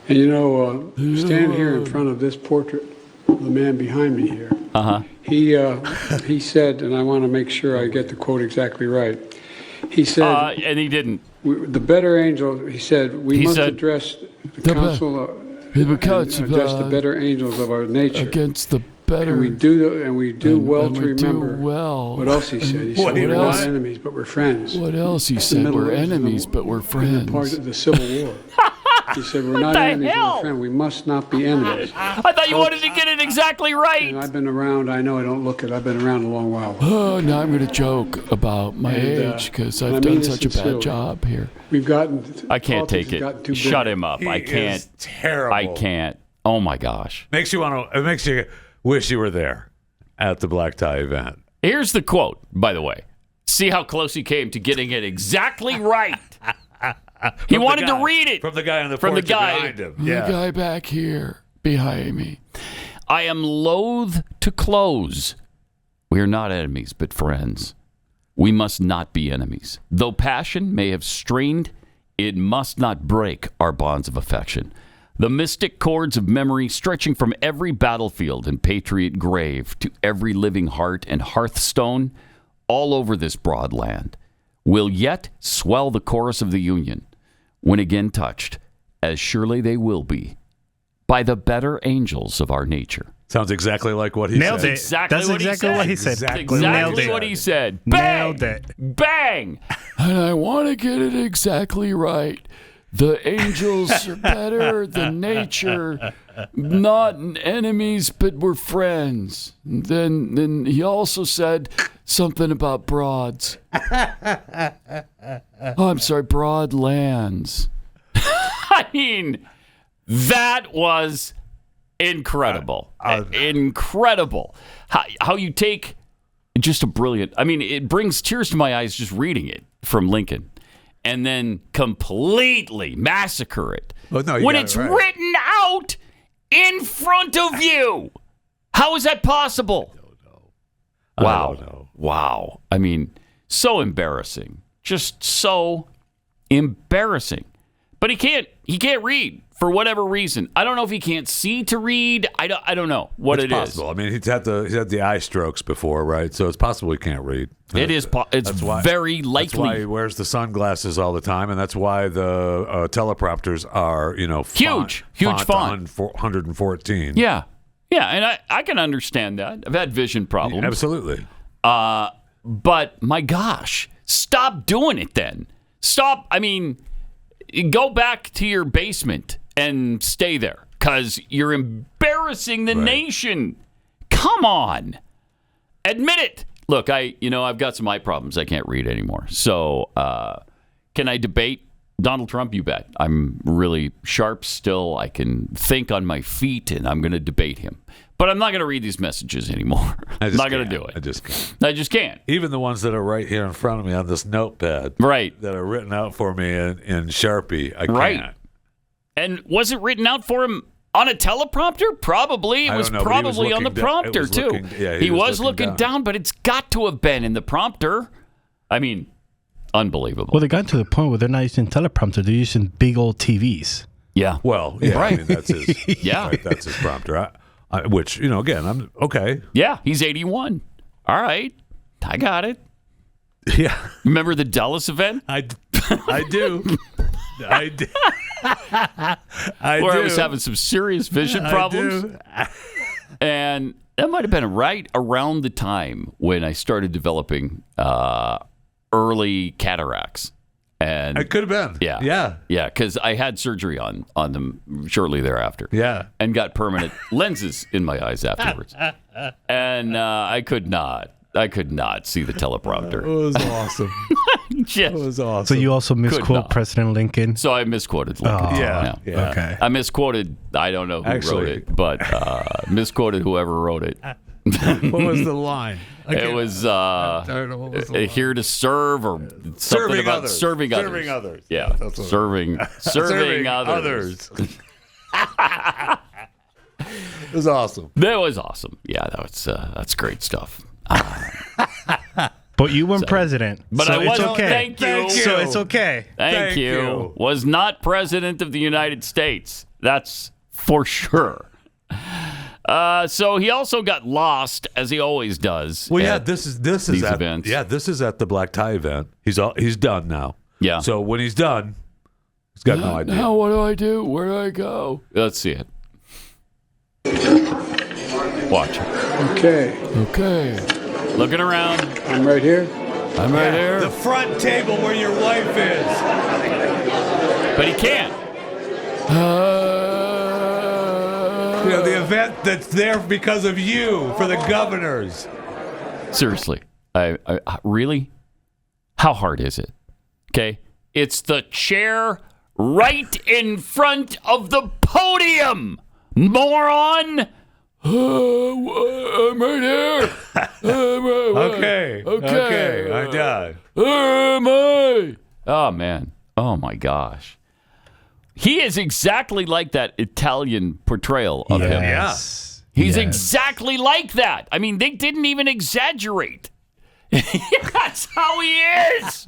And you know, stand here in front of this portrait, the man behind me here. He said, and I want to make sure I get the quote exactly right. He said, and he didn't. The better angel. He said, we must address the council. Address the better angels of our nature against the better. And we do well to remember. What else he said? He said, we're not enemies, but we're friends. What else he said? We're enemies, but we're friends. Part of the Civil War. He said, we're not enemies, but we're friends. We must not be enemies. I thought you wanted to get it exactly right. And I've been around. I know I don't look it. I've been around a long while. Oh, now I'm going to joke about my age because I've done such a bad job here. We've gotten. I can't take it. Shut him up. I can't. Terrible. I can't. Oh my gosh. It makes you wish you were there at the black tie event. Here's the quote, by the way. See how close he came to getting it exactly right. He wanted to read it from the guy on the porch behind him. Yeah. The guy back here behind me. I am loath to close. We are not enemies, but friends. We must not be enemies. Though passion may have strained, it must not break our bonds of affection. The mystic chords of memory stretching from every battlefield and patriot grave to every living heart and hearthstone all over this broad land will yet swell the chorus of the Union when again touched, as surely they will be, by the better angels of our nature. Sounds exactly like what he Nailed said. It. Exactly That's what exactly what he said. Exactly what he said. Bang! Nailed it. Bang! And I want to get it exactly right. The angels are better than nature, not enemies, but we're friends. Then he also said something about broads. I'm sorry, broad lands. I mean, that was incredible. Incredible. How you take just a brilliant, I mean, it brings tears to my eyes just reading it from Lincoln. And then completely massacre it when it's written out in front of you. How is that possible? I don't know. Wow. I mean, so embarrassing. Just so embarrassing. But he can't read for whatever reason. I don't know if he can't see to read. I don't know what it's possible. I mean, he's had the eye strokes before, right? So it's possible he can't read. It's very likely. That's why he wears the sunglasses all the time, and that's why the teleprompters are, huge font. 114. Yeah, and I can understand that. I've had vision problems. Absolutely. But my gosh, stop doing it then. Stop. I mean, go back to your basement and stay there because you're embarrassing the nation. Come on. Admit it. Look, I've got some eye problems. I can't read anymore. So can I debate Donald Trump? You bet. I'm really sharp still. I can think on my feet, and I'm going to debate him. But I'm not going to read these messages anymore. I'm not going to do it. I just can't. Even the ones that are right here in front of me on this notepad. Right. That are written out for me in Sharpie. I can't. Right. And was it written out for him on a teleprompter? Probably. It was probably on the prompter, too. He was looking down, but it's got to have been in the prompter. I mean, unbelievable. Well, they got to the point where they're not using teleprompter. They're using big old TVs. Yeah. Well, yeah. Right. I mean, that's his, right, that's his prompter. Which, again, I'm okay. Yeah, he's 81. All right. I got it. Yeah. Remember the Dulles event? I do. I do. Where I was having some serious vision problems. And that might have been right around the time when I started developing early cataracts. And it could have been. Yeah, because I had surgery on them shortly thereafter. Yeah. And got permanent lenses in my eyes afterwards. And I could not see the teleprompter. It was awesome. It was awesome. So you also misquote President Lincoln? So I misquoted Lincoln. Oh, yeah. Okay. I misquoted, I don't know who wrote it, but misquoted whoever wrote it. What was the line? It was here to serve or something about serving others. Serving others. Yeah, serving others. It was awesome. That was awesome. Yeah, that's great stuff. But you weren't president. But so I it's wasn't. okay. Thank you. So it's okay. Thank you. Was not president of the United States. That's for sure. So he also got lost, as he always does. Well, yeah, this is these at events. yeah, this is at the black tie event. He's done now. Yeah. So when he's done, he's got no idea. Now what do I do? Where do I go? Let's see it. Watch. Okay, Okay. Looking around. I'm right here. I'm right there. The front table where your wife is. But he can't. You know, the event that's there because of you for the governors. Seriously. I really? How hard is it? Okay. It's the chair right in front of the podium. Moron. I'm right here. Okay. I'm done. Where am I? Oh, man. Oh, my gosh. He is exactly like that Italian portrayal of him. Yes. He's Yes. exactly like that. I mean, they didn't even exaggerate. That's how he is.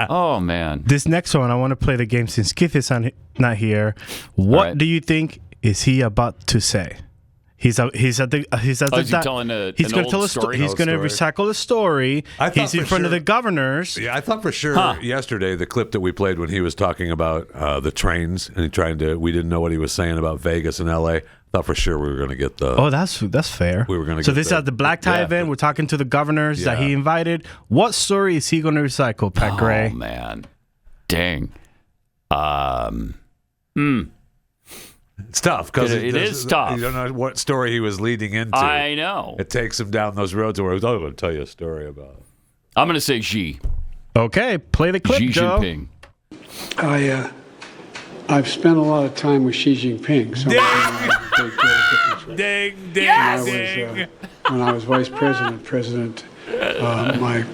Oh, man. This next one, I want to play the game since Keith is not here. What right. do you think is he about to say? He's at is he the telling an he's going old to tell a story? He's going to recycle the story. I thought He's in for front of sure- the governors. Yeah, I thought for sure yesterday the clip that we played when he was talking about the trains and we didn't know what he was saying about Vegas and L.A. I thought for sure we were going to get the. Oh, that's fair. We were gonna So get this is the- at the black tie yeah. event. We're talking to the governors that Yeah. he invited. What story is he going to recycle, Pat Gray? Oh, man. Dang. It's tough because It is tough. You don't know what story he was leading into. I know. It takes him down those roads where he's going to tell you a story about. I'm going to say Xi. Okay, play the clip, Xi Joe. Jinping. I've spent a lot of time with Xi Jinping. So Ding, when I was vice president, my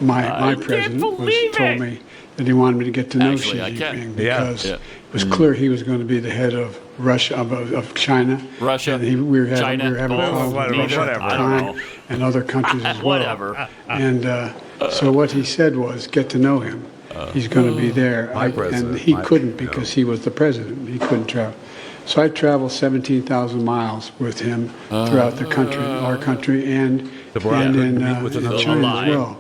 president told me that he wanted me to get to know Actually, Xi I can. Jinping because Yeah. it was clear he was going to be the head of Russia, of China. Russia, And we were having China, problems with neither. Russia at the I don't time know. and other countries as well. Whatever. And so what he said was, get to know him. He's going to be there. president, And he my- couldn't because he was the president. He couldn't travel. So I traveled 17,000 miles with him throughout the country, our country, and Barack in couldn't meet with another China world as well.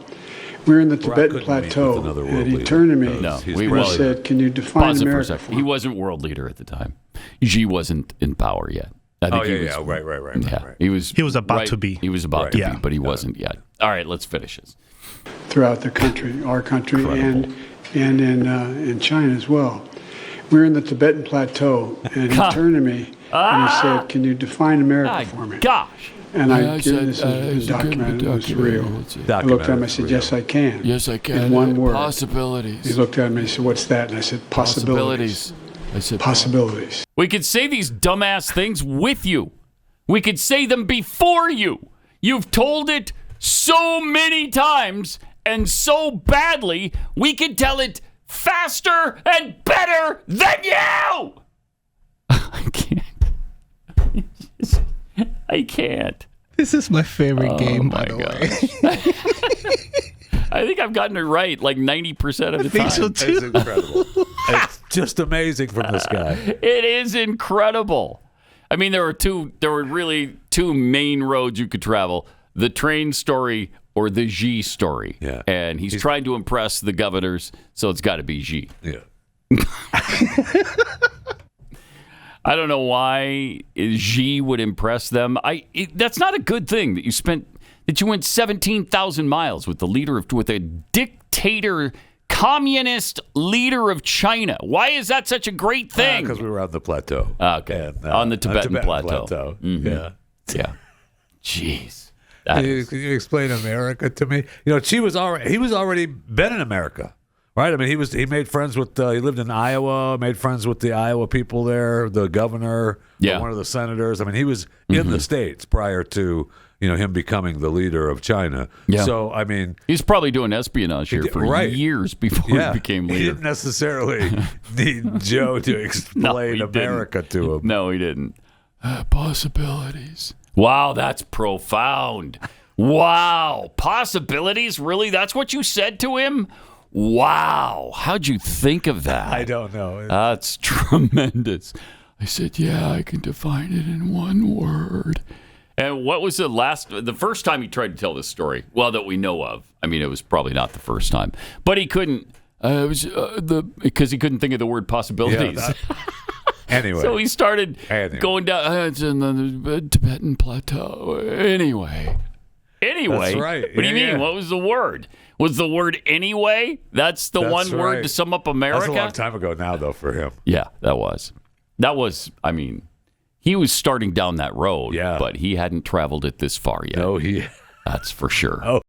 We're in the Tibetan couldn't meet with Plateau, another world and he leader. turned to me No, He's we and will. he said, can you define Pause it for a America second. for He me? wasn't world leader at the time. Xi wasn't in power yet. I think he was, Right. Yeah, he was about to be. He was about to Yeah. be, but he wasn't yet. All right, let's finish this. Throughout the country, our country, Incredible. and in China as well. We're in the Tibetan Plateau, and he turned to me and he said, can you define America for me? Gosh. And Yeah, I said, this is it's a good documented, it was documentary. real. It's I looked at him, I said, Documented, yes, I can. Yes, I can. In one word. Possibilities. He looked at me and he said, what's that? And I said, possibilities. I said Possibilities. We could say these dumbass things with you. We could say them before you. You've told it so many times and so badly, we could tell it faster and better than you. I can't. I can't. This is my favorite game, by the way. I think I've gotten it right like 90% of the I think time. so too. It's incredible. It's just amazing from this guy. It is incredible. I mean, there were really two main roads you could travel: the train story or the Xi story. Yeah. And he's trying to impress the governors, so it's got to be Xi. Yeah. I don't know why Xi would impress them. That's not a good thing that you went 17,000 miles with a dictator, communist leader of China. Why is that such a great thing? Because we were on the plateau. Okay. And, On the Tibetan Plateau. Mm-hmm. Yeah. Yeah. Jeez. Can you explain America to me? You know, he was already been in America, right? I mean, he made friends with. He lived in Iowa, made friends with the Iowa people there, the governor, one of the senators. I mean, he was in the States prior to him becoming the leader of China. Yeah. So I mean, He's probably doing espionage here for years before he became He leader. didn't necessarily need Joe to explain he America to him. No, he didn't. possibilities. Wow, that's profound. Wow. Possibilities? Really? That's what you said to him? Wow. How'd you think of that? I don't know. That's tremendous. I said, yeah, I can define it in one word. And what was the first time he tried to tell this story? Well, that we know of. I mean, it was probably not the first time. But he couldn't, because he couldn't think of the word possibilities. Anyway. So he started going down. It's in the Tibetan plateau. Anyway. That's right. What do you mean? Yeah. What was the word? Was the word anyway? That's the one word right. to sum up America? That's a long time ago now, though, for him. Yeah, that was. I mean, he was starting down that road, Yeah. but he hadn't traveled it this far yet. No, That's for sure. Oh,